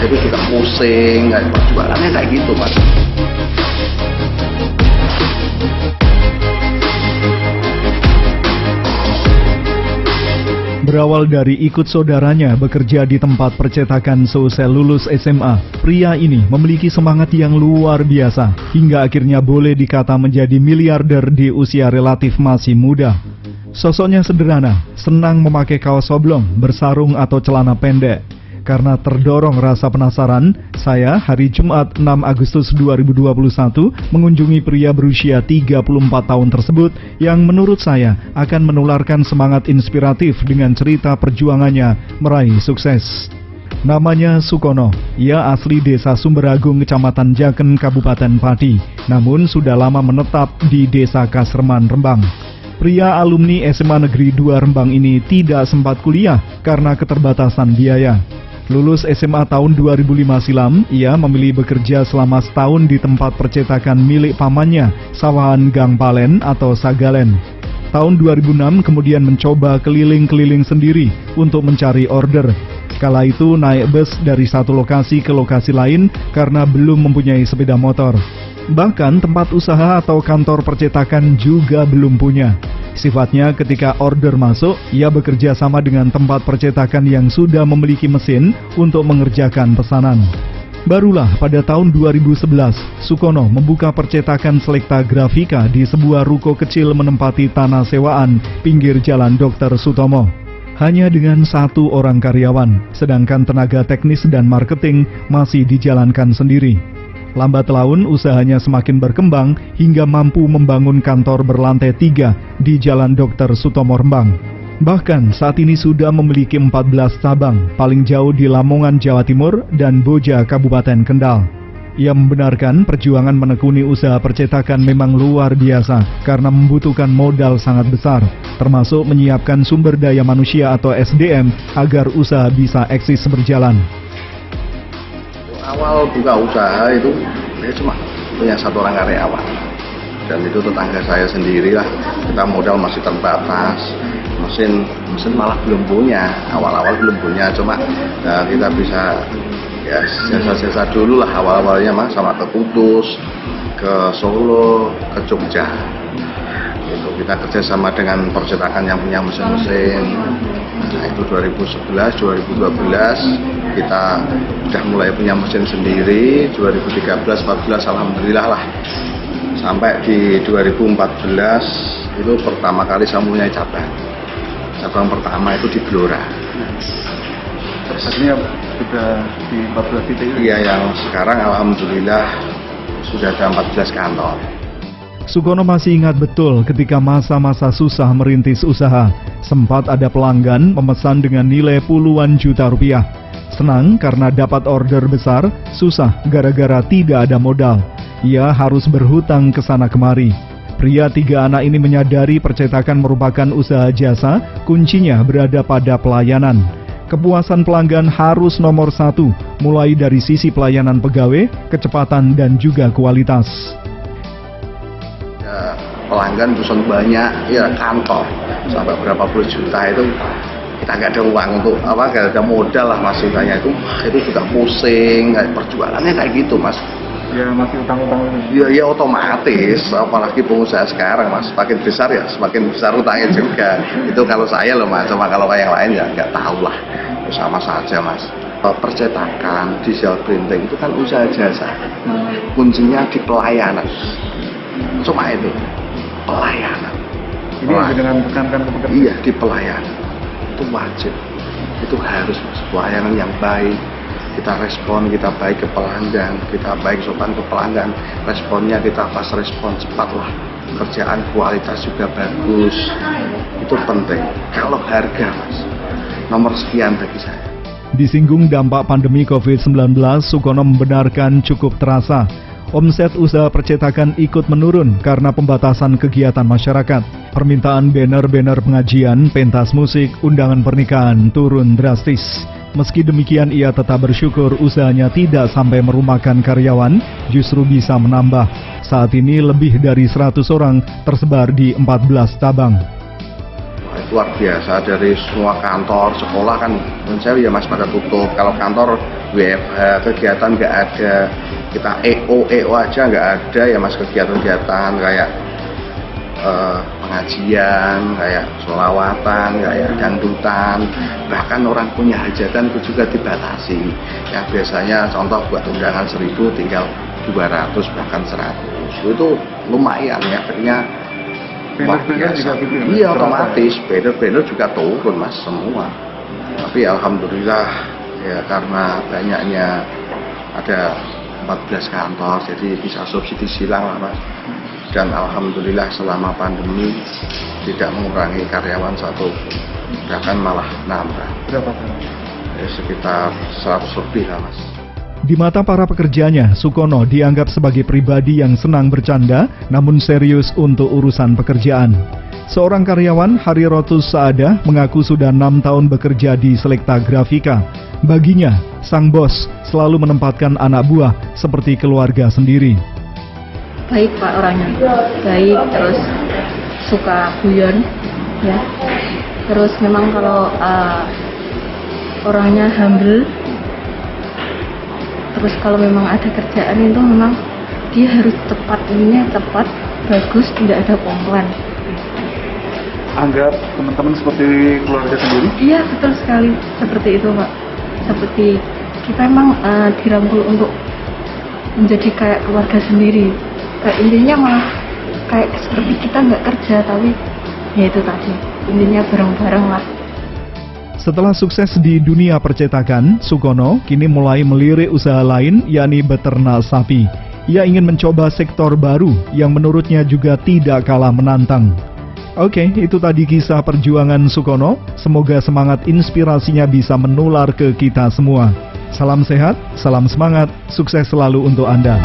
itu juga pusing, perjuangannya kayak gitu Mas. Berawal dari ikut saudaranya bekerja di tempat percetakan seusai lulus SMA, pria ini memiliki semangat yang luar biasa hingga akhirnya boleh dikata menjadi miliarder di usia relatif masih muda. Sosoknya sederhana, senang memakai kaos oblong, bersarung atau celana pendek. Karena terdorong rasa penasaran, saya hari Jumat 6 Agustus 2021 mengunjungi pria berusia 34 tahun tersebut yang menurut saya akan menularkan semangat inspiratif dengan cerita perjuangannya meraih sukses. Namanya Sukono, ia asli desa Sumberagung, Kecamatan Jaken, Kabupaten Pati, namun sudah lama menetap di desa Kasreman, Rembang. Pria alumni SMA Negeri 2 Rembang ini tidak sempat kuliah karena keterbatasan biaya. Lulus SMA tahun 2005 silam, ia memilih bekerja selama setahun di tempat percetakan milik pamannya, Sawahan Gang Palen atau Sagalen. Tahun 2006 kemudian mencoba keliling-keliling sendiri untuk mencari order. Kala itu naik bus dari satu lokasi ke lokasi lain karena belum mempunyai sepeda motor. Bahkan tempat usaha atau kantor percetakan juga belum punya. Sifatnya ketika order masuk, ia bekerja sama dengan tempat percetakan yang sudah memiliki mesin untuk mengerjakan pesanan. Barulah pada tahun 2011, Sukono membuka percetakan Selekta Grafika di sebuah ruko kecil menempati tanah sewaan pinggir Jalan Dr. Sutomo. Hanya dengan 1 orang karyawan, sedangkan tenaga teknis dan marketing masih dijalankan sendiri. Lambat laun usahanya semakin berkembang hingga mampu membangun kantor berlantai 3 di Jalan Dr. Sutomo Rembang. Bahkan saat ini sudah memiliki 14 cabang, paling jauh di Lamongan, Jawa Timur dan Boja, Kabupaten Kendal. Ia membenarkan perjuangan menekuni usaha percetakan memang luar biasa karena membutuhkan modal sangat besar, termasuk menyiapkan sumber daya manusia atau SDM agar usaha bisa eksis berjalan. Awal buka usaha itu saya cuma punya 1 orang karyawan, dan itu tetangga saya sendiri lah. Kita modal masih terbatas, mesin malah belum punya, awal-awal belum punya, cuma kita bisa ya jasa-jasa dulu lah awal-awalnya Mas, sama ke Kudus, ke Solo, ke Jogja. Itu kita kerja sama dengan percetakan yang punya mesin-mesin. Nah itu 2011, 2012 kita sudah mulai punya mesin sendiri. 2013, 14 alhamdulillah lah. Sampai di 2014 itu pertama kali saya punya cabang. Cabang pertama itu di Blora. Artinya sudah di 14 titik? Iya, yang sekarang alhamdulillah sudah ada 14 kantor. Sukono masih ingat betul ketika masa-masa susah merintis usaha. Sempat ada pelanggan memesan dengan nilai puluhan juta rupiah. Senang karena dapat order besar, susah gara-gara tidak ada modal. Ia harus berhutang ke sana kemari. Pria 3 anak ini menyadari percetakan merupakan usaha jasa, kuncinya berada pada pelayanan. Kepuasan pelanggan harus nomor 1, mulai dari sisi pelayanan pegawai, kecepatan dan juga kualitas. Pelanggan pesan banyak, ya kantor sampai berapa puluh juta itu kita nggak ada uang untuk nggak ada modal lah Mas, itu juga pusing, perjuangannya kayak gitu Mas. Ya masih utang-utang. Ya otomatis, apalagi pengusaha sekarang Mas, semakin besar ya semakin besar utangnya juga. Itu kalau saya loh Mas, cuma kalau yang lain ya nggak tahu lah, sama saja Mas. Percetakan, digital printing itu kan usaha jasa, kuncinya di pelayanan. Cuma itu pelayanan. Ini dengan tekankan ke pekerja. Iya, di pelayanan itu wajib, itu harus Mas. Pelayanan yang baik, kita respon, kita baik ke pelanggan, kita baik sopan ke pelanggan, responnya kita pas respon cepat lah, kerjaan kualitas juga bagus, itu penting. Kalau harga Mas, nomor sekian bagi saya. Disinggung dampak pandemi COVID-19, Sukono membenarkan cukup terasa. Omset usaha percetakan ikut menurun karena pembatasan kegiatan masyarakat. Permintaan banner-banner pengajian, pentas musik, undangan pernikahan turun drastis. Meski demikian, ia tetap bersyukur usahanya tidak sampai merumahkan karyawan, justru bisa menambah. Saat ini lebih dari 100 orang tersebar di 14 cabang. luar biasa. Dari semua kantor, sekolah kan menurut saya ya Mas pada tutup. Kalau kantor WFH, kegiatan nggak ada. Kita EO aja nggak ada ya Mas, kegiatan-kegiatan kayak pengajian, kayak sholawatan, kayak dangdutan, bahkan orang punya hajatan itu juga dibatasi. Yang biasanya contoh buat undangan 1000 tinggal 200 bahkan 100. Itu lumayan ya, akhirnya Banner-banner juga gitu ya, Mas? iya otomatis banner-banner juga turun Mas semua. Tapi alhamdulillah ya karena banyaknya ada 14 kantor jadi bisa subsidi silang lah Mas. Dan alhamdulillah selama pandemi tidak mengurangi karyawan satu, bahkan malah nambah. Berapa sekarang? Ya, sekitar 100 lebih lah Mas. Di mata para pekerjanya, Sukono dianggap sebagai pribadi yang senang bercanda namun serius untuk urusan pekerjaan. Seorang karyawan, Harirotus Saadah, mengaku sudah 6 tahun bekerja di Selekta Grafika. Baginya, sang bos selalu menempatkan anak buah seperti keluarga sendiri. Baik Pak orangnya, baik, terus suka guyon ya, terus memang kalau orangnya humble, terus kalau memang ada kerjaan itu memang dia harus tepat, ininya tepat, bagus, tidak ada komplain. Anggap teman-teman seperti keluarga sendiri? Iya betul sekali, seperti itu Pak, seperti kita memang dirangkul untuk menjadi kayak keluarga sendiri. Kayak intinya malah kayak seperti kita nggak kerja, tapi ya itu tadi intinya bareng-bareng lah. Setelah sukses di dunia percetakan, Sukono kini mulai melirik usaha lain, yakni beternak sapi. Ia ingin mencoba sektor baru yang menurutnya juga tidak kalah menantang. Oke, itu tadi kisah perjuangan Sukono. Semoga semangat inspirasinya bisa menular ke kita semua. Salam sehat, salam semangat, sukses selalu untuk Anda.